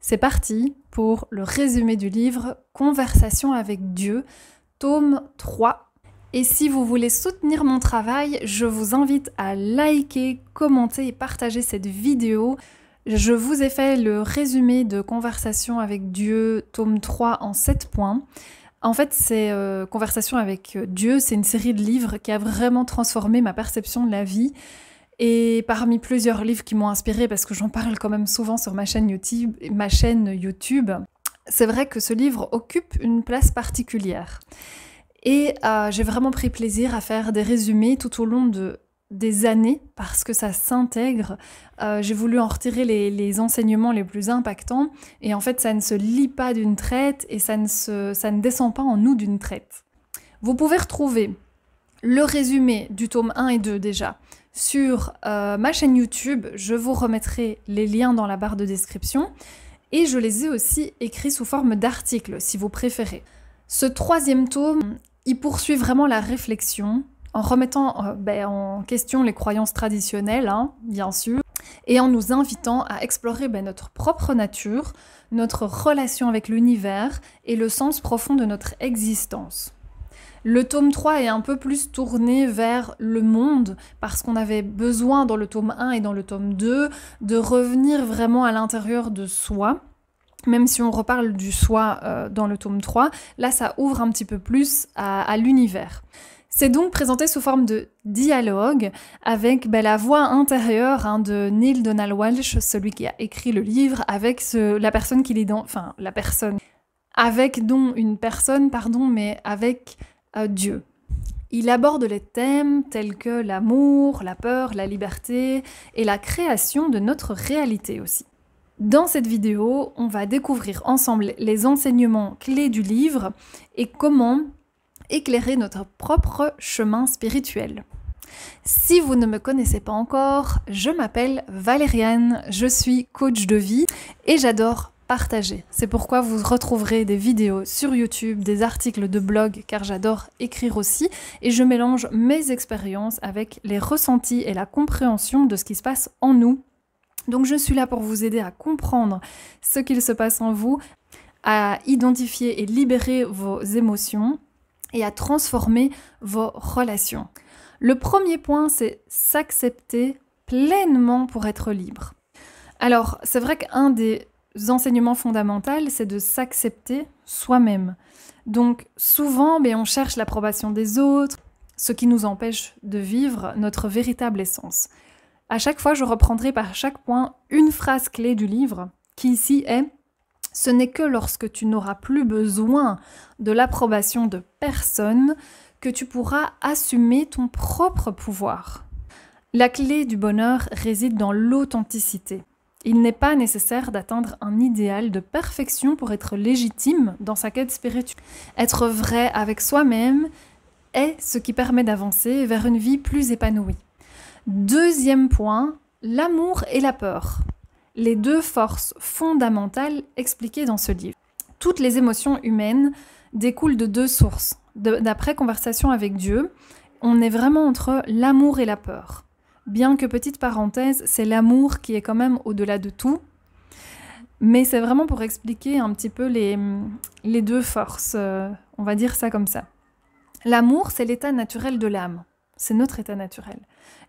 C'est parti pour le résumé du livre Conversation avec Dieu, tome 3. Et si vous voulez soutenir mon travail, je vous invite à liker, commenter et partager cette vidéo. Je vous ai fait le résumé de Conversation avec Dieu, tome 3 en 7 points. En fait, c'est Conversation avec Dieu, c'est une série de livres qui a vraiment transformé ma perception de la vie. Et parmi plusieurs livres qui m'ont inspirée, parce que j'en parle quand même souvent sur ma chaîne YouTube, c'est vrai que ce livre occupe une place particulière. Et j'ai vraiment pris plaisir à faire des résumés tout au long des années, parce que ça s'intègre. J'ai voulu en retirer les enseignements les plus impactants, et en fait ça ne se lit pas d'une traite, et ça ne descend pas en nous d'une traite. Vous pouvez retrouver le résumé du tome 1 et 2 déjà sur ma chaîne YouTube. Je vous remettrai les liens dans la barre de description, et je les ai aussi écrits sous forme d'articles si vous préférez. Ce troisième tome, il poursuit vraiment la réflexion en remettant en question les croyances traditionnelles, bien sûr, et en nous invitant à explorer notre propre nature, notre relation avec l'univers et le sens profond de notre existence. Le tome 3 est un peu plus tourné vers le monde, parce qu'on avait besoin dans le tome 1 et dans le tome 2 de revenir vraiment à l'intérieur de soi. Même si on reparle du soi dans le tome 3, là ça ouvre un petit peu plus à l'univers. C'est donc présenté sous forme de dialogue avec la voix intérieure de Neale Donald Walsch, celui qui a écrit le livre, avec la personne qui l'ident... Enfin, la personne... Avec Dieu. Il aborde les thèmes tels que l'amour, la peur, la liberté et la création de notre réalité aussi. Dans cette vidéo, on va découvrir ensemble les enseignements clés du livre et comment éclairer notre propre chemin spirituel. Si vous ne me connaissez pas encore, je m'appelle Valériane, je suis coach de vie et j'adore partager. C'est pourquoi vous retrouverez des vidéos sur YouTube, des articles de blog, car j'adore écrire aussi, et je mélange mes expériences avec les ressentis et la compréhension de ce qui se passe en nous. Donc je suis là pour vous aider à comprendre ce qu'il se passe en vous, à identifier et libérer vos émotions et à transformer vos relations. Le premier point, c'est s'accepter pleinement pour être libre. Alors, c'est vrai qu'un des enseignements fondamentaux, c'est de s'accepter soi-même. Donc souvent, on cherche l'approbation des autres, ce qui nous empêche de vivre notre véritable essence. À chaque fois, je reprendrai par chaque point une phrase clé du livre, qui ici est « Ce n'est que lorsque tu n'auras plus besoin de l'approbation de personne que tu pourras assumer ton propre pouvoir. » La clé du bonheur réside dans l'authenticité. Il n'est pas nécessaire d'atteindre un idéal de perfection pour être légitime dans sa quête spirituelle. Être vrai avec soi-même est ce qui permet d'avancer vers une vie plus épanouie. Deuxième point, l'amour et la peur. Les deux forces fondamentales expliquées dans ce livre. Toutes les émotions humaines découlent de deux sources. D'après Conversation avec Dieu, on est vraiment entre l'amour et la peur. Bien que, petite parenthèse, c'est l'amour qui est quand même au-delà de tout. Mais c'est vraiment pour expliquer un petit peu les deux forces, on va dire ça comme ça. L'amour, c'est l'état naturel de l'âme. C'est notre état naturel.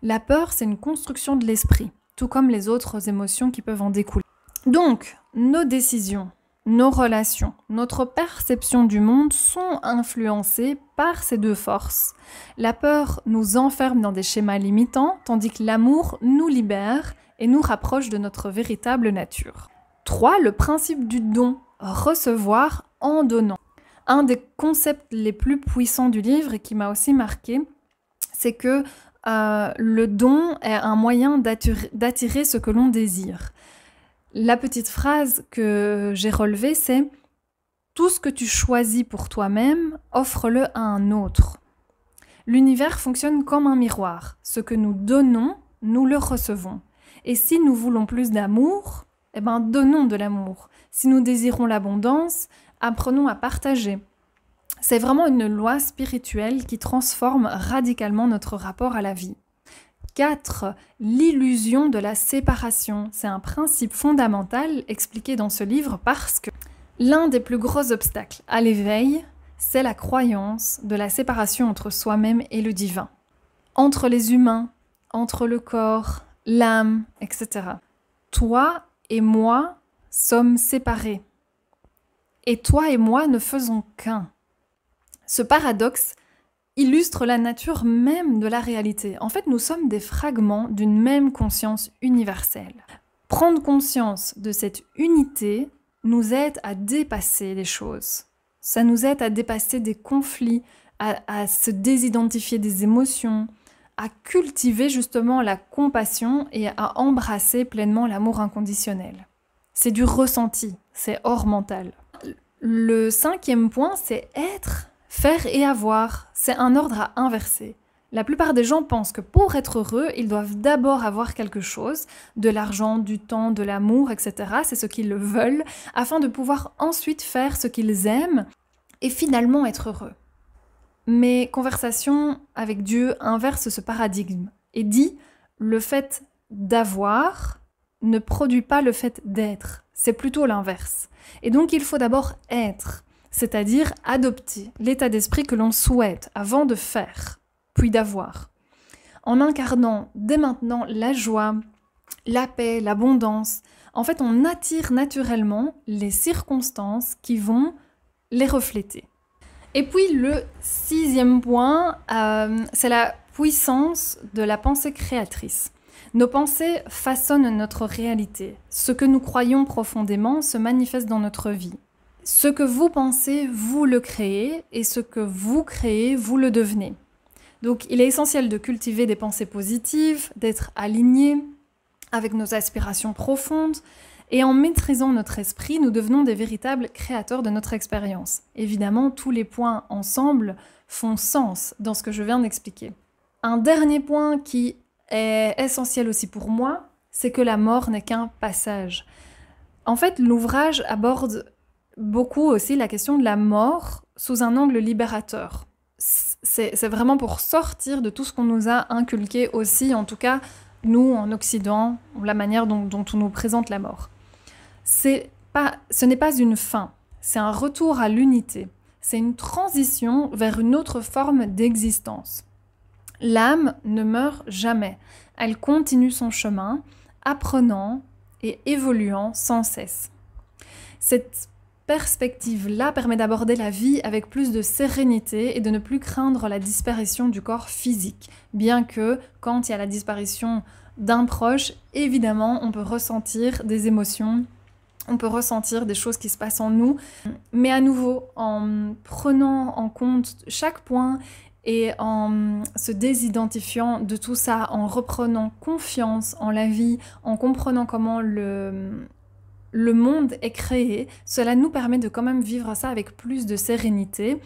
La peur, c'est une construction de l'esprit, tout comme les autres émotions qui peuvent en découler. Donc, nos décisions, nos relations, notre perception du monde sont influencées par ces deux forces. La peur nous enferme dans des schémas limitants, tandis que l'amour nous libère et nous rapproche de notre véritable nature. 3. Le principe du don, recevoir en donnant. Un des concepts les plus puissants du livre et qui m'a aussi marqué, c'est que le don est un moyen d'attirer ce que l'on désire. La petite phrase que j'ai relevée, c'est « Tout ce que tu choisis pour toi-même, offre-le à un autre ». L'univers fonctionne comme un miroir. Ce que nous donnons, nous le recevons. Et si nous voulons plus d'amour, donnons de l'amour. Si nous désirons l'abondance, apprenons à partager. C'est vraiment une loi spirituelle qui transforme radicalement notre rapport à la vie. 4, l'illusion de la séparation. C'est un principe fondamental expliqué dans ce livre parce que l'un des plus gros obstacles à l'éveil, c'est la croyance de la séparation entre soi-même et le divin, entre les humains, entre le corps, l'âme, etc. Toi et moi sommes séparés. Et toi et moi ne faisons qu'un. Ce paradoxe illustre la nature même de la réalité. En fait, nous sommes des fragments d'une même conscience universelle. Prendre conscience de cette unité nous aide à dépasser les choses. Ça nous aide à dépasser des conflits, à se désidentifier des émotions, à cultiver justement la compassion et à embrasser pleinement l'amour inconditionnel. C'est du ressenti, c'est hors mental. Le 5e point, c'est être, faire et avoir. C'est un ordre à inverser. La plupart des gens pensent que pour être heureux, ils doivent d'abord avoir quelque chose, de l'argent, du temps, de l'amour, etc. C'est ce qu'ils veulent, afin de pouvoir ensuite faire ce qu'ils aiment et finalement être heureux. Mais Conversation avec Dieu inverse ce paradigme et dit le fait d'avoir ne produit pas le fait d'être, c'est plutôt l'inverse. Et donc il faut d'abord être, c'est-à-dire adopter l'état d'esprit que l'on souhaite avant de faire, puis d'avoir. En incarnant dès maintenant la joie, la paix, l'abondance, en fait on attire naturellement les circonstances qui vont les refléter. Et puis le 6e point, c'est la puissance de la pensée créatrice. Nos pensées façonnent notre réalité. Ce que nous croyons profondément se manifeste dans notre vie. Ce que vous pensez, vous le créez, et ce que vous créez, vous le devenez. Donc il est essentiel de cultiver des pensées positives, d'être aligné avec nos aspirations profondes, et en maîtrisant notre esprit, nous devenons des véritables créateurs de notre expérience. Évidemment, tous les points ensemble font sens dans ce que je viens d'expliquer. Un dernier point qui est essentiel aussi pour moi, c'est que la mort n'est qu'un passage. En fait, l'ouvrage aborde beaucoup aussi la question de la mort sous un angle libérateur. C'est vraiment pour sortir de tout ce qu'on nous a inculqué aussi, en tout cas, nous, en Occident, la manière dont on nous présente la mort. Ce n'est pas une fin, c'est un retour à l'unité. C'est une transition vers une autre forme d'existence. L'âme ne meurt jamais. Elle continue son chemin, apprenant et évoluant sans cesse. Cette perspective-là permet d'aborder la vie avec plus de sérénité et de ne plus craindre la disparition du corps physique. Bien que, quand il y a la disparition d'un proche, évidemment, on peut ressentir des émotions, on peut ressentir des choses qui se passent en nous. Mais à nouveau, en prenant en compte chaque point et en se désidentifiant de tout ça, en reprenant confiance en la vie, en comprenant comment le monde est créé, cela nous permet de quand même vivre ça avec plus de sérénité.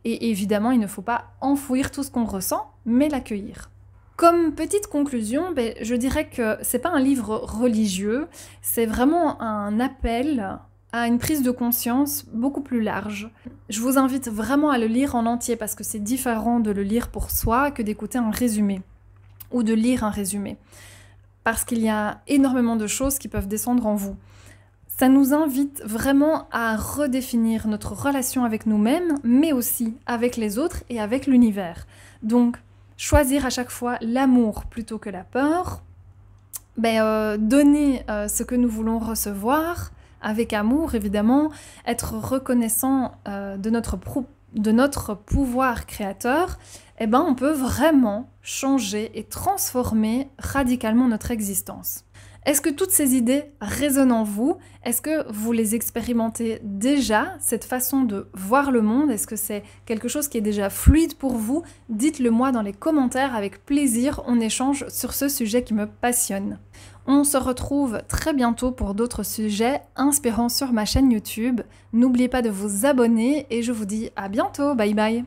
Et évidemment, il ne faut pas enfouir tout ce qu'on ressent, mais l'accueillir. Comme petite conclusion, je dirais que c'est pas un livre religieux, c'est vraiment un appel à une prise de conscience beaucoup plus large. Je vous invite vraiment à le lire en entier parce que c'est différent de le lire pour soi que d'écouter un résumé ou de lire un résumé. Parce qu'il y a énormément de choses qui peuvent descendre en vous. Ça nous invite vraiment à redéfinir notre relation avec nous-mêmes, mais aussi avec les autres et avec l'univers. Donc, choisir à chaque fois l'amour plutôt que la peur, donner ce que nous voulons recevoir, avec amour évidemment, être reconnaissant de notre pouvoir créateur, on peut vraiment changer et transformer radicalement notre existence. Est-ce que toutes ces idées résonnent en vous? Est-ce que vous les expérimentez déjà, cette façon de voir le monde? Est-ce que c'est quelque chose qui est déjà fluide pour vous? Dites-le moi dans les commentaires, avec plaisir, on échange sur ce sujet qui me passionne. On se retrouve très bientôt pour d'autres sujets inspirants sur ma chaîne YouTube. N'oubliez pas de vous abonner et je vous dis à bientôt, bye bye!